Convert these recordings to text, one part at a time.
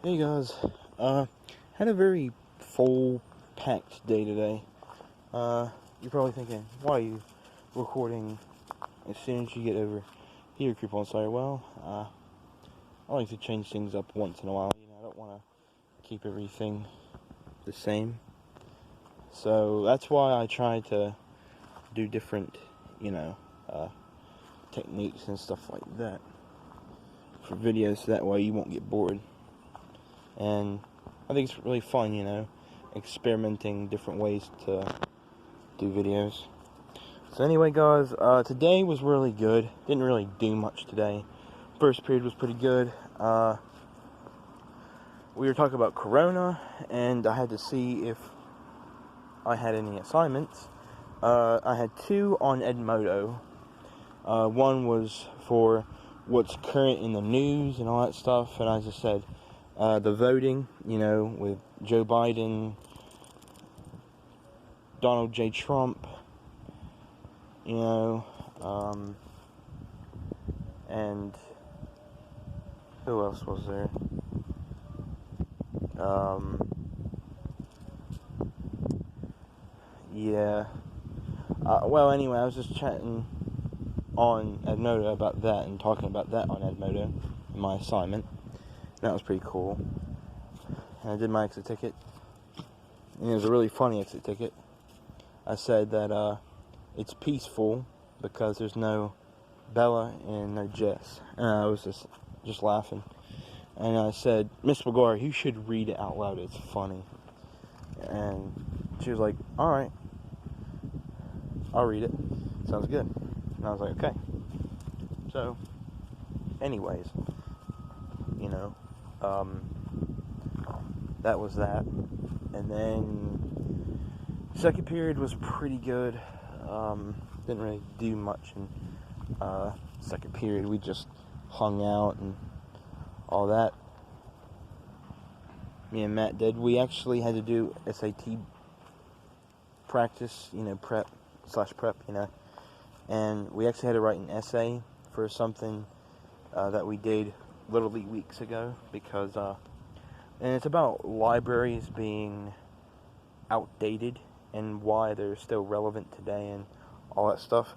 Hey guys, had a very full, packed day today. You're probably thinking, why are you recording as soon as you get over here, Creep on Sire? Well, I like to change things up once in a while. I don't want to keep everything the same. So that's why I try to do different, techniques and stuff like that for videos, so that way you won't get bored. And I think it's really fun, experimenting different ways to do videos. So anyway, guys, today was really good. Didn't really do much today. First period was pretty good. We were talking about Corona, and I had to see if I had any assignments. I had 2 on Edmodo. One was for what's current in the news and all that stuff, and I just said, the voting, with Joe Biden, Donald J. Trump, and who else was there? Well, anyway, I was just chatting on Edmodo about that and talking about that on Edmodo in my assignment. That was pretty cool. And I did my exit ticket. And it was a really funny exit ticket. I said that it's peaceful because there's no Bella and no Jess. And I was just laughing. And I said, Miss McGuire, you should read it out loud. It's funny. And she was like, alright, I'll read it. Sounds good. And I was like, okay. So, anyways, that was that. And then second period was pretty good. Didn't really do much in second period. We just hung out and all that. Me and Matt did. We actually had to do SAT practice, prep, and we actually had to write an essay for something that we did literally weeks ago, because and it's about libraries being outdated and why they're still relevant today and all that stuff.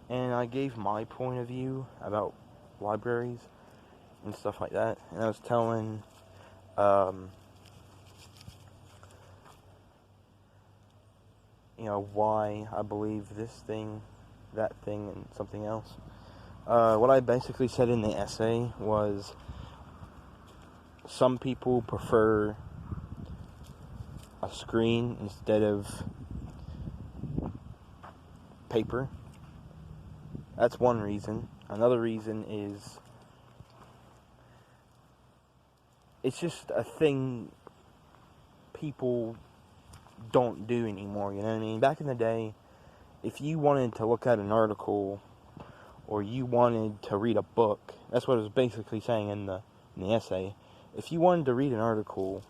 And I gave my point of view about libraries and stuff like that, and I was telling why I believe this thing, that thing, and something else. What I basically said in the essay was, some people prefer a screen instead of paper. That's one reason. Another reason is, it's just a thing people don't do anymore, you know what I mean? Back in the day, if you wanted to look at an article or you wanted to read a book, that's what it was basically saying in the essay. If you wanted to read an article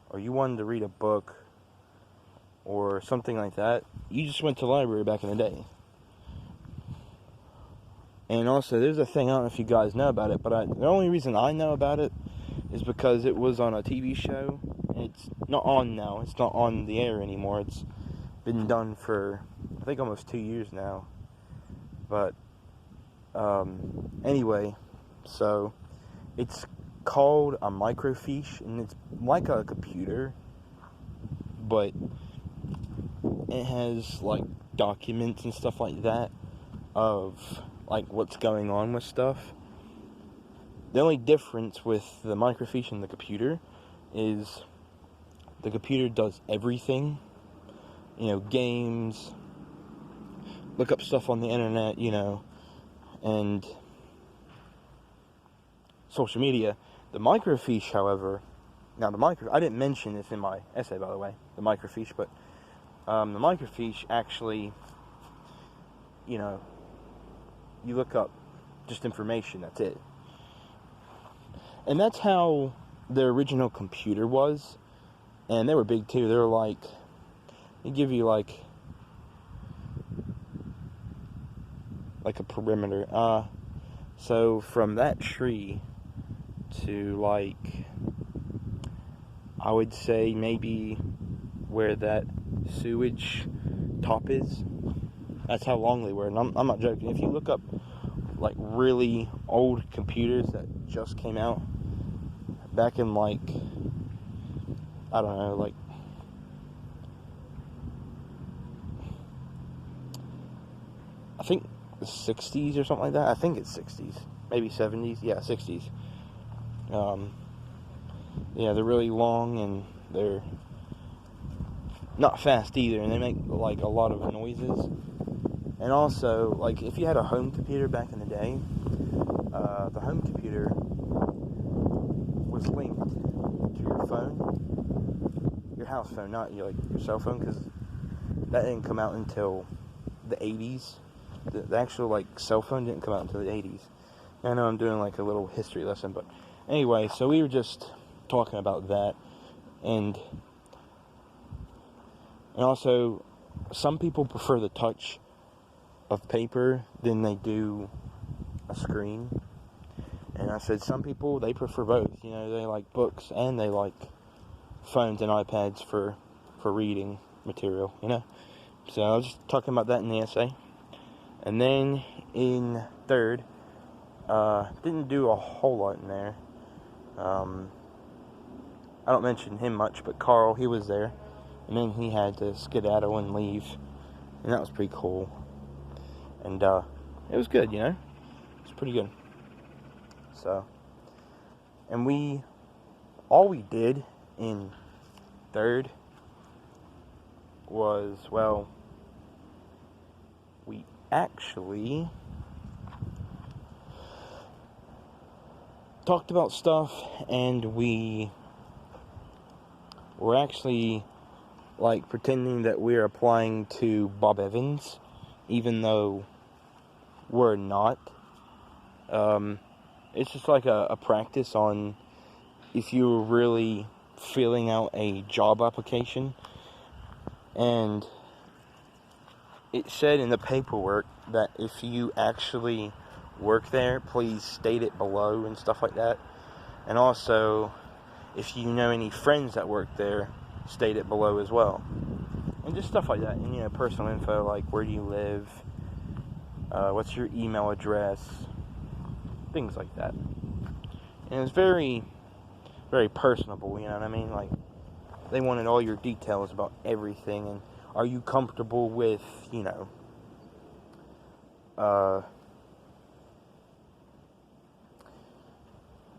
or you wanted to read a book or something like that, you just went to the library back in the day. And also, there's a thing, I don't know if you guys know about it, but the only reason I know about it is because it was on a TV show. It's not on now. It's not on the air anymore. It's been done for, I think, almost 2 years now. But, anyway, so it's called a microfiche, and it's like a computer, but it has, documents and stuff like that of, what's going on with stuff. The only difference with the microfiche and the computer is the computer does everything. Games, look up stuff on the internet, and social media. The microfiche, however, I didn't mention this in my essay, by the way, the microfiche, but the microfiche actually, you look up just information, that's it. And that's how the original computer was. And they were big too. They were they give you like a perimeter. So from that tree to I would say maybe where that sewage top is. That's how long they were, and I'm not joking. If you look up like really old computers that just came out back in like, I don't know, like I think the 60s or something like that. I think it's 60s, maybe 70s. Yeah, 60s. Yeah, they're really long and they're not fast either, and they make like a lot of noises. And also, like if you had a home computer back in the day, the home computer was linked to your phone, your house phone, not your cell phone, because that didn't come out until the 80s. The actual like cell phone didn't come out until the 80s. I know I'm doing like a little history lesson, but anyway, so we were just talking about that, and also some people prefer the touch of paper than they do a screen. And I said some people, they prefer both. You know, they like books and they like phones and iPads for reading material, you know. So I was just talking about that in the essay. And then in third, didn't do a whole lot in there. I don't mention him much, but Carl, he was there. And then he had to skedaddle and leave. And that was pretty cool. And it was good, you know. It was pretty good. So, and all we did in third was, well, we actually talked about stuff, and we were actually like pretending that we're applying to Bob Evans, even though we're not. It's just like a practice on if you were really filling out a job application. And it said in the paperwork that if you actually work there, please state it below and stuff like that. And also, if you know any friends that work there, state it below as well. And just stuff like that. And, you know, personal info like where do you live, what's your email address, things like that. And it's very, very personable, you know what I mean? Like, they wanted all your details about everything, and are you comfortable with, you know,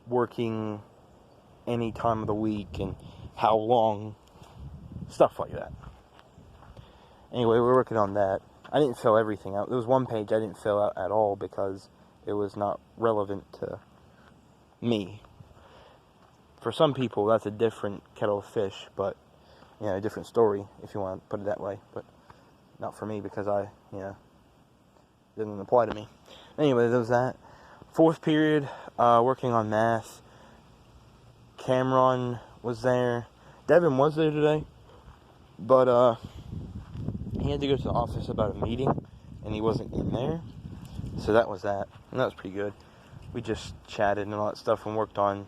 working any time of the week, and how long, stuff like that. Anyway, we're working on that. I didn't fill everything out. There was one page I didn't fill out at all because it was not relevant to me. For some people, that's a different kettle of fish, but, you know, a different story, if you want to put it that way. But not for me, because it didn't apply to me. Anyway, there was that. Fourth period, working on math. Cameron was there. Devin was there today, but he had to go to the office about a meeting, and he wasn't in there. So that was that, and that was pretty good. We just chatted and all that stuff and worked on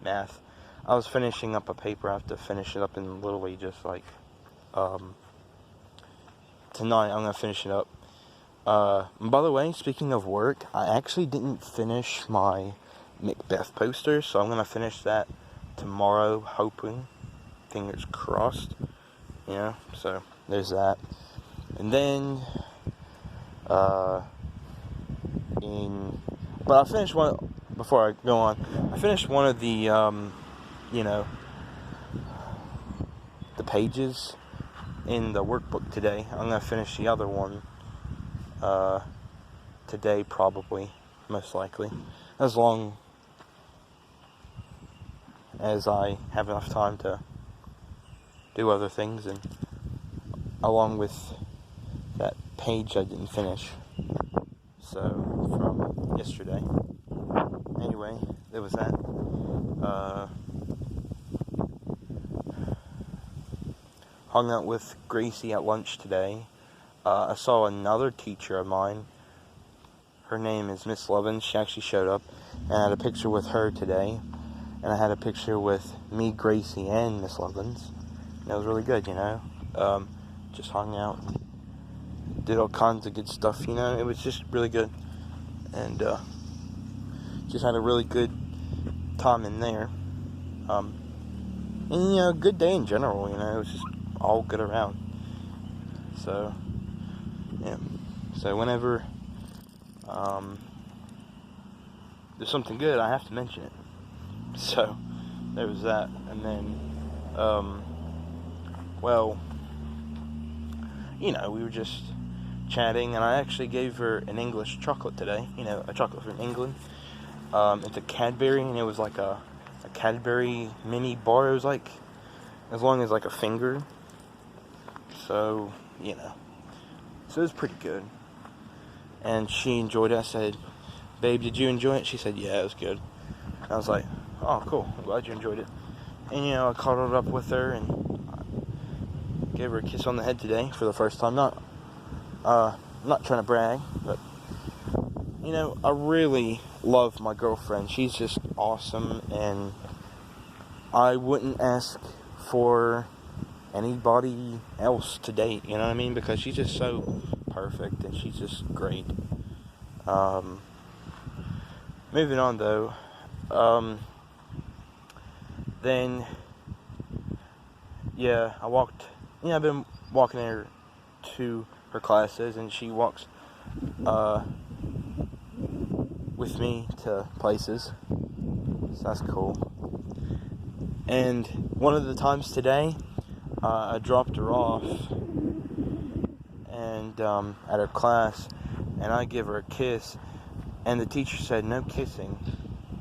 math. I was finishing up a paper. I have to finish it up in literally just like tonight. I'm going to finish it up. By the way, speaking of work, I actually didn't finish my Macbeth poster, so I'm going to finish that tomorrow, hoping. Fingers crossed. Yeah, so there's that. And then, but I finished one, before I go on, I finished one of the, the pages in the workbook today. I'm going to finish the other one, today probably, most likely, as long as I have enough time to do other things, and along with that page I didn't finish, so from yesterday. Anyway, there was that. Hung out with Gracie at lunch today. I saw another teacher of mine. Her name is Miss Lovins. She actually showed up, and I had a picture with her today. and I had a picture with me, Gracie, and Miss Lovelace. And it was really good, you know. Just hung out and did all kinds of good stuff, you know. It was just really good, and just had a really good time in there. And you know, good day in general, you know. It was just all good around. So yeah. So whenever there's something good, I have to mention it. So there was that, and then well, you know, we were just chatting, and I actually gave her an English chocolate today. You know, a chocolate from England. It's a Cadbury, and it was like a Cadbury mini bar. It was like as long as like a finger. So, you know, so it was pretty good. And she enjoyed it. I said, "Babe, did you enjoy it?" She said, "Yeah, it was good." And I was like, "Oh, cool. I'm glad you enjoyed it." And, you know, I cuddled up with her and gave her a kiss on the head today for the first time. Not trying to brag, but, you know, I really love my girlfriend. She's just awesome, and I wouldn't ask for anybody else to date, you know what I mean? Because she's just so perfect, and she's just great. Moving on, though. Then, yeah, I've been walking her to her classes, and she walks with me to places, so that's cool. And one of the times today, I dropped her off and at her class, and I give her a kiss, and the teacher said, "No kissing."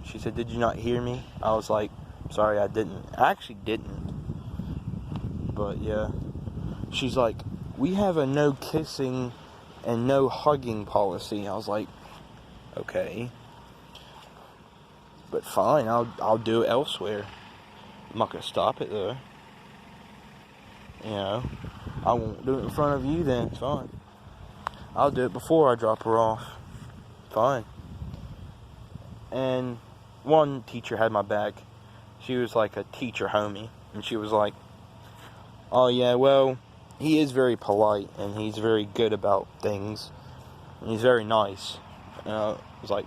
She said, "Did you not hear me?" I was like, "Sorry, I didn't." I actually didn't. But yeah, she's like, "We have a no kissing and no hugging policy." I was like, "Okay, but fine, I'll do it elsewhere. I'm not gonna stop it though. You know, I won't do it in front of you then, it's fine. I'll do it before I drop her off. Fine." And one teacher had my back. She was like a teacher homie, and she was like, "Oh yeah, well, he is very polite, and he's very good about things, and he's very nice." And I was like,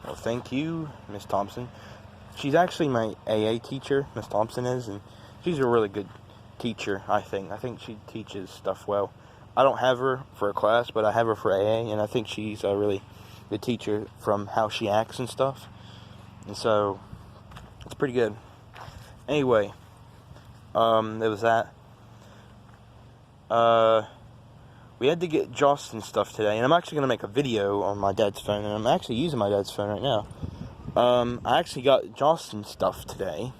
"Well, thank you, Miss Thompson." She's actually my AA teacher, Miss Thompson is, and she's a really good teacher, I think. I think she teaches stuff well. I don't have her for a class, but I have her for AA, and I think she's a really good teacher from how she acts and stuff. And so, it's pretty good. Anyway, there was that. We had to get Justin stuff today, and I'm actually going to make a video on my dad's phone, and I'm actually using my dad's phone right now. I actually got Justin stuff today,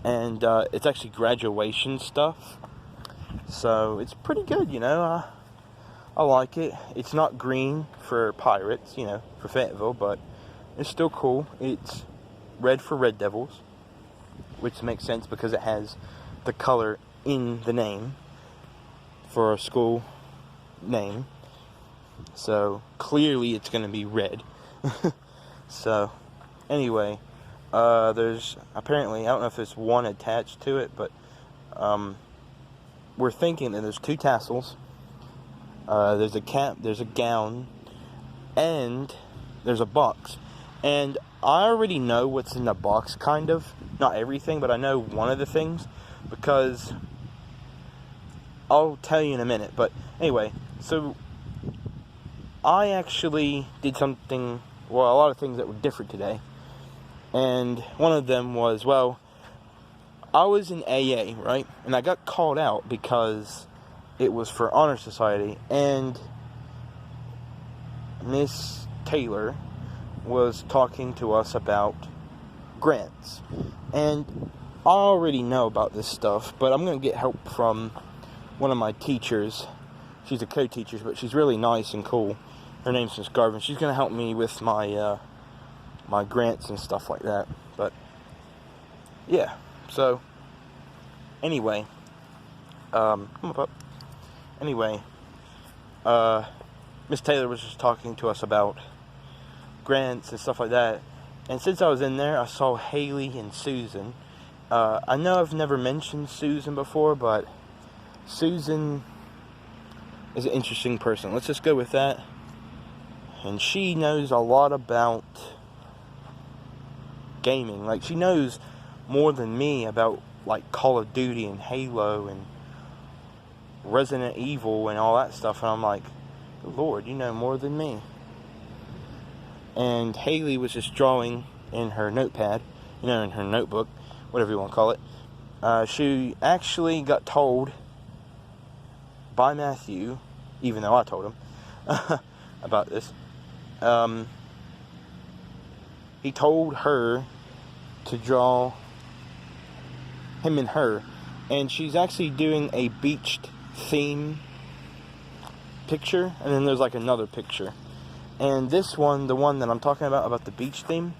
and it's actually graduation stuff, so it's pretty good, you know. I like it. It's not green for Pirates, you know, for Fayetteville, but it's still cool. It's red for Red Devils, which makes sense because it has the color in the name for a school name, so clearly it's going to be red. So anyway, there's apparently, I don't know if there's one attached to it, but we're thinking that there's 2 tassels, there's a cap, there's a gown, and there's a box. And I already know what's in the box, kind of. Not everything, but I know one of the things, because I'll tell you in a minute. But anyway, so I actually did something, well, a lot of things that were different today. And one of them was, well, I was in AA, right? And I got called out because it was for Honor Society, and Miss Taylor was talking to us about grants. And I already know about this stuff, but I'm going to get help from one of my teachers. She's a co-teacher, but she's really nice and cool. Her name's Miss Garvin. She's going to help me with my my grants and stuff like that. But yeah, so anyway, come up. Anyway, Miss Taylor was just talking to us about grants and stuff like that, And since I was in there, I saw Haley and Susan. I know I've never mentioned Susan before, but Susan is an interesting person. Let's just go with that. And she knows a lot about gaming. Like, she knows more than me about, like, Call of Duty and Halo and Resident Evil and all that stuff. And I'm like, Lord, you know more than me. And Haley was just drawing in her notepad, in her notebook, whatever you want to call it. She actually got told by Matthew, even though I told him about this. He told her to draw him and her, and she's actually doing a beached theme picture, and then there's like another picture. And this one, the one that I'm talking about the beach theme,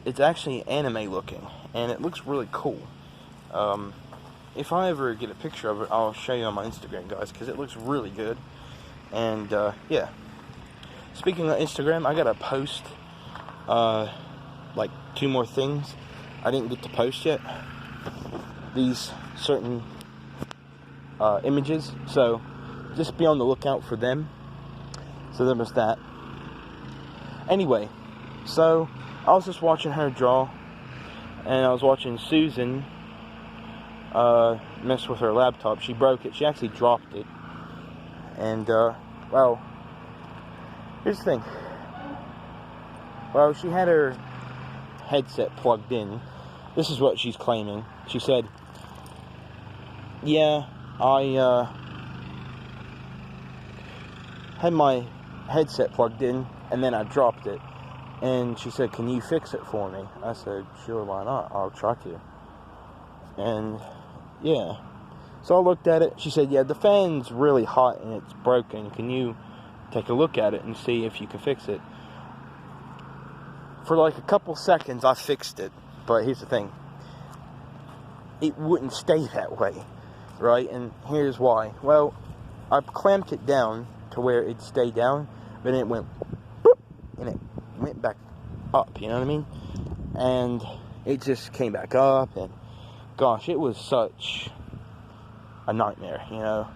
it's actually anime looking, and it looks really cool. If I ever get a picture of it, I'll show you on my Instagram, guys, because it looks really good. And yeah, speaking of Instagram, I gotta post like 2 more things I didn't get to post yet, these certain images, so just be on the lookout for them. So there was that. Anyway, so I was just watching her draw, and I was watching Susan mess with her laptop. She broke it. She actually dropped it. And well, here's the thing. Well, she had her headset plugged in. This is what she's claiming. She said, yeah, I had my headset plugged in and then I dropped it. And she said, can you fix it for me? I said, sure, why not? I'll try to. And yeah, so I looked at it. She said, yeah, the fan's really hot and it's broken. Can you take a look at it and see if you can fix it? For like a couple seconds, I fixed it. But here's the thing. It wouldn't stay that way, right? And here's why. Well, I clamped it down to where it'd stay down, but it went boop, and it went back up, you know what I mean? And it just came back up, and gosh, it was such a nightmare, you know?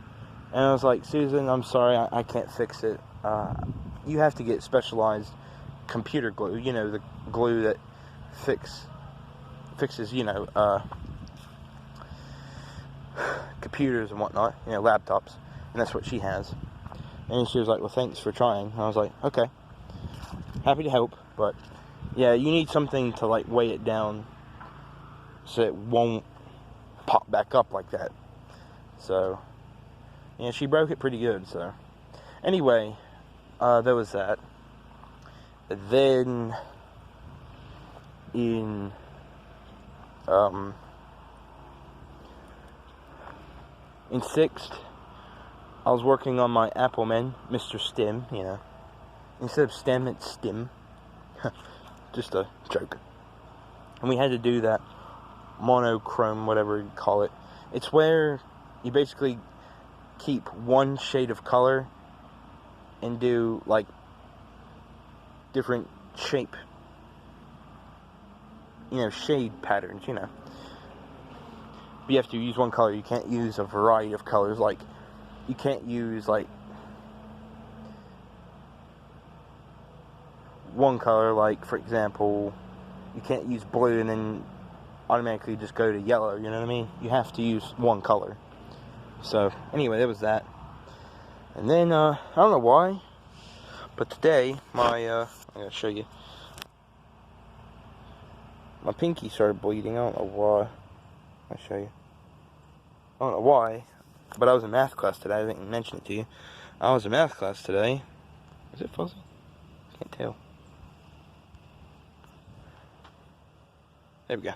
And I was like, Susan, I'm sorry, I can't fix it. You have to get specialized computer glue, you know, the glue that fixes, you know, computers and whatnot, you know, laptops. And that's what she has. And she was like, well, thanks for trying. And I was like, okay, happy to help, but yeah, you need something to like weigh it down so it won't pop back up like that. So yeah, she broke it pretty good. So anyway, there was that. Then in sixth, I was working on my Appleman, Mr. Stim, you know. Instead of STEM, it's STIM. Just a joke. And we had to do that monochrome, whatever you call it. It's where you basically keep one shade of color and do, like, different shape, you know, shade patterns, you know. But you have to use one color. You can't use a variety of colors. Like, you can't use, like, one color. Like, for example, you can't use blue and then automatically just go to yellow, you know what I mean? You have to use one color. So, anyway, there was that. And then, I don't know why, but today, I'm going to show you. My pinky started bleeding. I don't know why. I'll show you. I don't know why, but I was in math class today. I didn't mention it to you. I was in math class today. Is it fuzzy? Can't tell. There we go.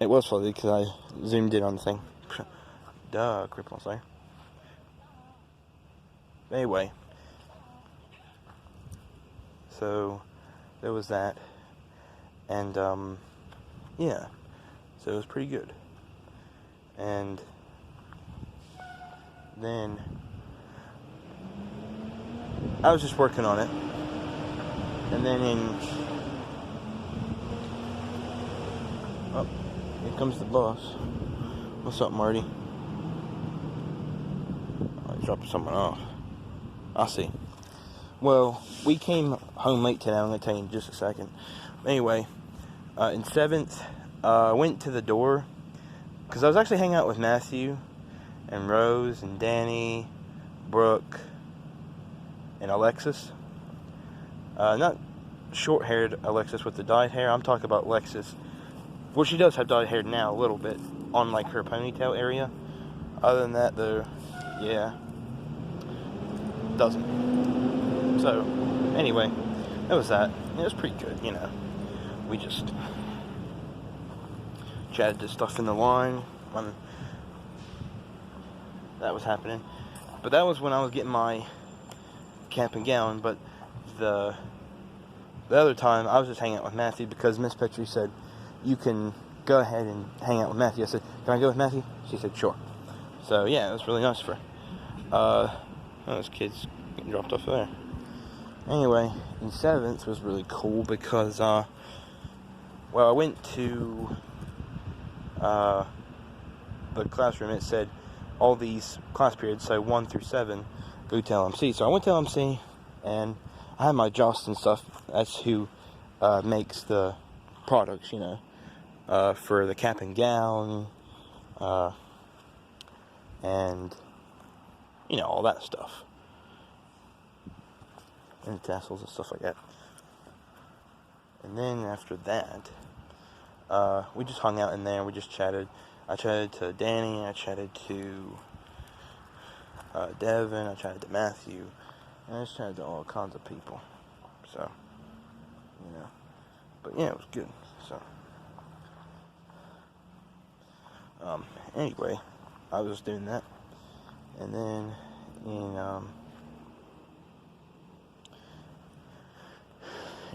It was fuzzy because I zoomed in on the thing. Duh, cripples there. Anyway. So, there was that. And, yeah. So it was pretty good. And then I was just working on it. And then Here comes the bus. What's up, Marty? Oh, he's dropping someone off. I see. Well, we came home late today. I'm going to tell you in just a second. Anyway, in 7th, I went to the door because I was actually hanging out with Matthew and Rose and Danny, Brooke, and Alexis. Not short-haired Alexis with the dyed hair. I'm talking about Alexis. Well, she does have dyed hair now a little bit on like her ponytail area. Other than that, though, yeah, doesn't. So, anyway, that was that. It was pretty good, you know. We just chatted this stuff in the line when that was happening. But that was when I was getting my camping gown. But the other time, I was just hanging out with Matthew because Miss Petrie said, you can go ahead and hang out with Matthew. I said, can I go with Matthew? She said, sure. So, yeah, it was really nice for her. Those kids getting dropped off there. Anyway, in 7th was really cool because, I went to the classroom. It said all these class periods, so 1 through 7, go to LMC. So I went to LMC, and I had my Jost and stuff. That's who makes the products, you know, for the cap and gown, and, you know, all that stuff. And tassels and stuff like that. And then after that, we just hung out in there. We just chatted. I chatted to Danny. I chatted to Devin. I chatted to Matthew. And I just chatted to all kinds of people. So, you know. But yeah, it was good. So, anyway, I was doing that. And then in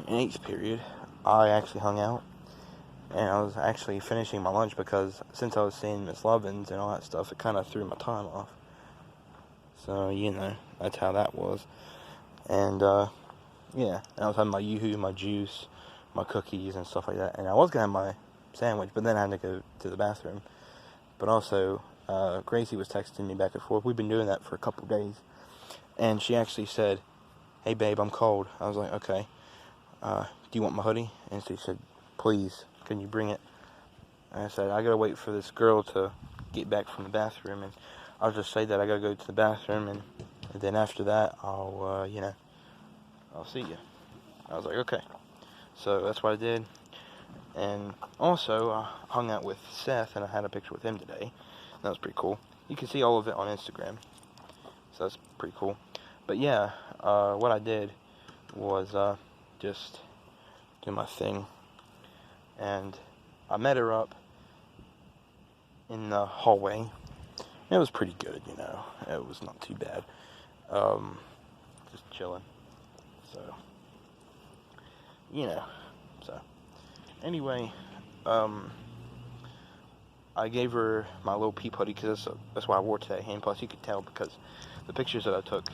8th period, I actually hung out, and I was actually finishing my lunch because since I was seeing Miss Lovins and all that stuff, it kind of threw my time off. So, you know, that's how that was. And, yeah, and I was having my Yoo-hoo, my juice, my cookies, and stuff like that. And I was going to have my sandwich, but then I had to go to the bathroom. But also, Gracie was texting me back and forth. We've been doing that for a couple days. And she actually said, hey, babe, I'm cold. I was like, okay. Do you want my hoodie? And she said, please, can you bring it? And I said, I gotta wait for this girl to get back from the bathroom, and I'll just say that I gotta go to the bathroom, and then after that, I'll, you know, I'll see you. I was like, okay. So that's what I did. And also, I hung out with Seth, and I had a picture with him today. That was pretty cool. You can see all of it on Instagram. So that's pretty cool. But yeah, what I did was, just do my thing, and I met her up in the hallway. It was pretty good, you know. It was not too bad. Just chilling. So, you know. So, anyway, I gave her my little peep hoodie because that's why I wore today. And plus, you could tell because the pictures that I took,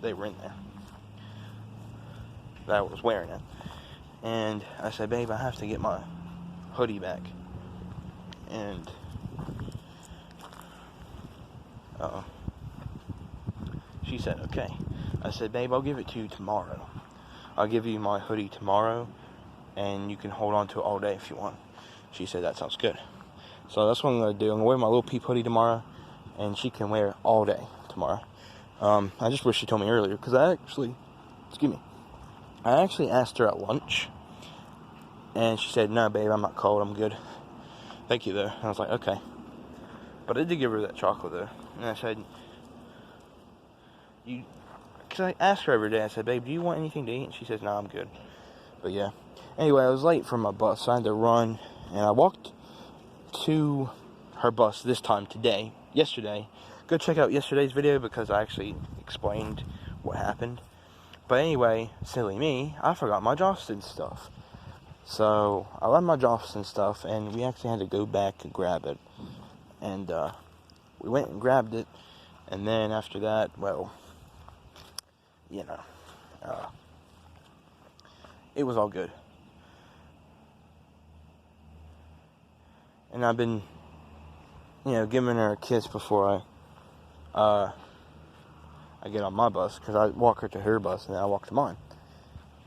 they were in there. That I was wearing it. And I said, babe, I have to get my hoodie back. And she said, okay. I said, babe, I'll give it to you tomorrow. I'll give you my hoodie tomorrow, and you can hold on to it all day if you want. She said, that sounds good. So that's what I'm going to do. I'm going to wear my little peep hoodie tomorrow, and she can wear it all day tomorrow. I just wish she told me earlier, because I actually asked her at lunch, and she said, no, babe, I'm not cold, I'm good. Thank you, though. And I was like, okay. But I did give her that chocolate, though. And I said, because I asked her every day, I said, babe, do you want anything to eat? And she says, no, I'm good. But yeah. Anyway, I was late for my bus, so I had to run, and I walked to her bus this time yesterday. Go check out yesterday's video, because I actually explained what happened. But anyway, silly me, I forgot my Johnston stuff. So, I left my Johnston stuff, and we actually had to go back and grab it. And, we went and grabbed it, and then after that, well, you know, it was all good. and I've been, giving her a kiss before I get on my bus, because I walk her to her bus and then I walk to mine.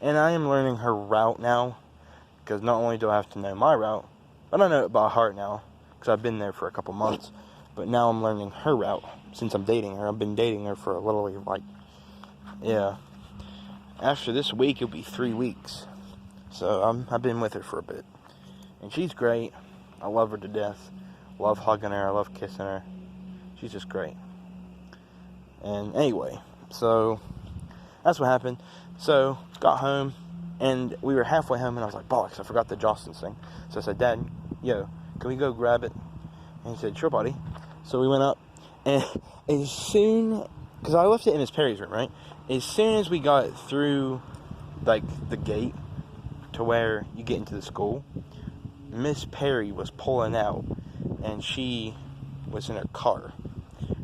And I am learning her route now, because not only do I have to know my route, but I know it by heart now, because I've been there for a couple months. But now I'm learning her route, since I'm dating her. I've been dating her for literally, after this week, it'll be 3 weeks. So I've been with her for a bit. And she's great. I love her to death. Love hugging her. I love kissing her. She's just great. And anyway, so that's what happened. So got home, and we were halfway home, and I was like, bollocks, I forgot the Jostens thing. So I said, Dad, can we go grab it? And he said, sure, buddy. So we went up, and as soon, because I left it in Miss Perry's room, right? As soon as we got through, the gate to where you get into the school, Miss Perry was pulling out, and she was in her car.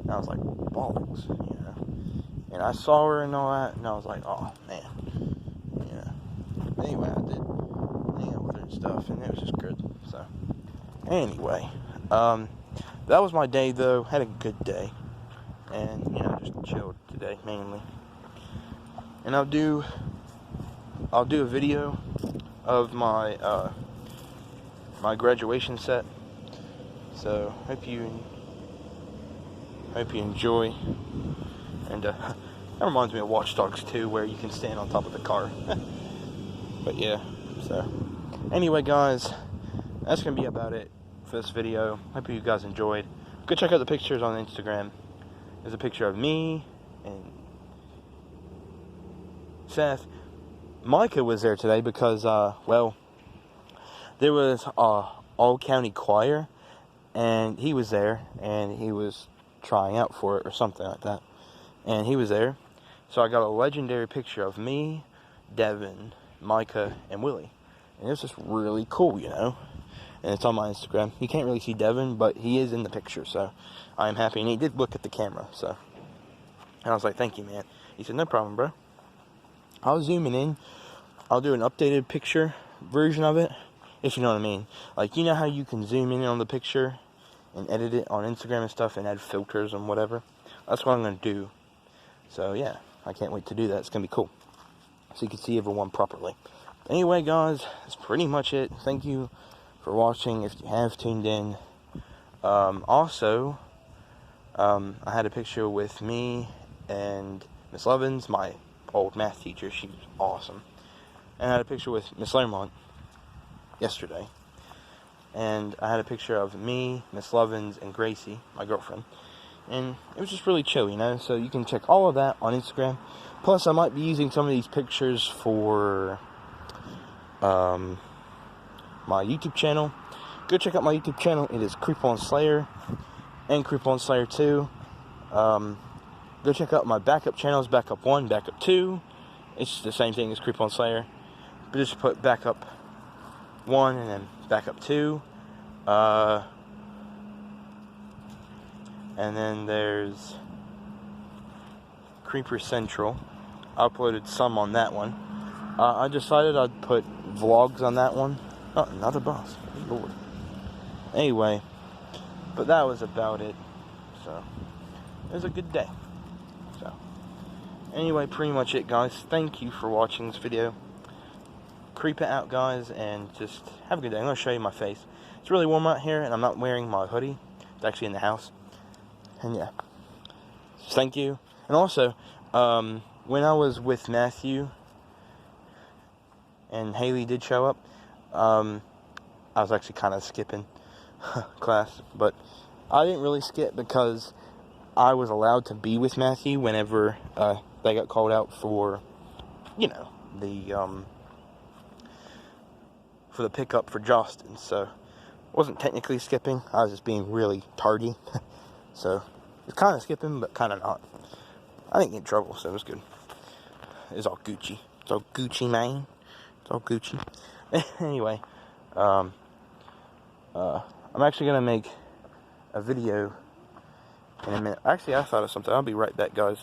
And I was like, bollocks, And I saw her and all that, and I was like, oh, man. Anyway, I did hang out with her and stuff, and it was just good. So, anyway, that was my day, though. Had a good day. And, just chilled today, mainly. And I'll do a video of my, my graduation set. So, hope you enjoy. And, that reminds me of Watch Dogs 2, where you can stand on top of the car. But yeah, so anyway, guys, that's gonna be about it for this video. Hope you guys enjoyed. Go check out the pictures on Instagram. There's a picture of me and Seth. Micah was there today because there was a all-county choir, and he was there, and he was trying out for it or something like that, and he was there. So I got a legendary picture of me, Devin, Micah, and Willie, and it was just really cool, and it's on my Instagram. You can't really see Devin, but he is in the picture, so I am happy, and he did look at the camera, so, and I was like, thank you, man. He said, no problem, bro. I'll zoom in. I'll do an updated picture version of it, if you know what I mean. Like, you know how you can zoom in on the picture and edit it on Instagram and stuff and add filters and whatever? That's what I'm going to do. So, yeah, I can't wait to do that. It's going to be cool. So you can see everyone properly. Anyway, guys, that's pretty much it. Thank you for watching if you have tuned in. Also, I had a picture with me and Miss Lovins, my old math teacher. She was awesome. And I had a picture with Miss Lermont yesterday. And I had a picture of me, Miss Lovins, and Gracie, my girlfriend. And it was just really chill, so you can check all of that on Instagram. Plus, I might be using some of these pictures for my YouTube channel. Go check out my YouTube channel. It is Creep on Slayer and Creep on Slayer 2. Go check out my backup channels, Backup 1, Backup 2. It's the same thing as Creep on Slayer. But just put Backup 1 and then Backup 2. And then there's Creeper Central. I uploaded some on that one. I decided I'd put vlogs on that one. Oh, another boss. Good Lord. Anyway, but that was about it. So, it was a good day. So, anyway, pretty much it, guys. Thank you for watching this video. Creep it out, guys, and just have a good day. I'm going to show you my face. It's really warm out here, and I'm not wearing my hoodie. It's actually in the house. And yeah, thank you. And also, when I was with Matthew and Haley did show up, I was actually kind of skipping class, but I didn't really skip because I was allowed to be with Matthew whenever they got called out for, for the pickup for Justin. So I wasn't technically skipping. I was just being really tardy. So it's kind of skipping, but kind of not. I didn't get in trouble, so it was good. It's all Gucci. It's all Gucci, man. It's all Gucci. Anyway, I'm actually going to make a video in a minute. Actually, I thought of something. I'll be right back, guys.